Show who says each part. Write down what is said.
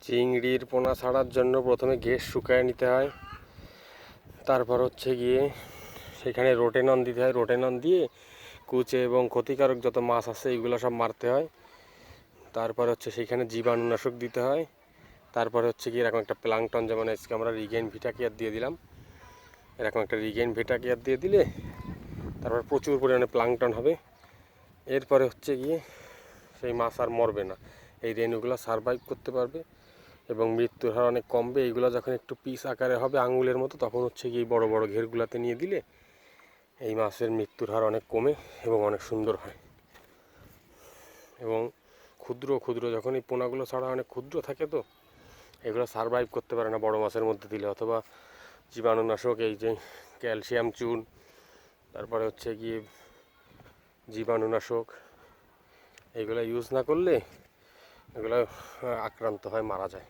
Speaker 1: চিংড়ির পোনা ছাড়ার জন্য প্রথমে ঘেস শুকায় নিতে হয়, তারপর হচ্ছে গিয়ে সেখানে রোটেনন দিতে হয়। রোটেনন দিয়ে কুচে এবং ক্ষতিকারক যত মাছ আছে এইগুলো সব মারতে হয়। তারপর হচ্ছে সেখানে জীবাণুনাশক দিতে হয়। তারপরে হচ্ছে গিয়ে এরকম একটা প্লাঙ্কটন, যেমন আজকে আমরা রিগেন ভিটা কেয়ার দিয়ে দিলাম, এরকম একটা রিগেন ভিটা কেয়ার দিয়ে দিলে তারপর প্রচুর পরিমাণে প্লাঙ্কটন হবে। এরপরে হচ্ছে গিয়ে সেই মাছ আর মরবে না, এই রেণুগুলো সারভাইভ করতে পারবে এবং মৃত্যুর হার অনেক কমবে। এইগুলো যখন একটু পিস আকারে হবে আঙুলের মতো, তখন হচ্ছে গিয়ে বড় বড় ঘেরগুলোতে নিয়ে দিলে এই মাছের মৃত্যুর হার অনেক কমে এবং অনেক সুন্দর হয়। এবং ক্ষুদ্র ক্ষুদ্র যখন এই পোনাগুলো ছাড়া অনেক ক্ষুদ্র থাকে, তো এগুলো সারভাইভ করতে পারে না বড় মাছের মধ্যে দিলে। অথবা জীবাণুনাশক, এই যে ক্যালসিয়াম চুন, তারপরে হচ্ছে গিয়ে জীবাণুনাশক, এইগুলো ইউজ না করলে এগুলো আক্রান্ত হয়, মারা যায়।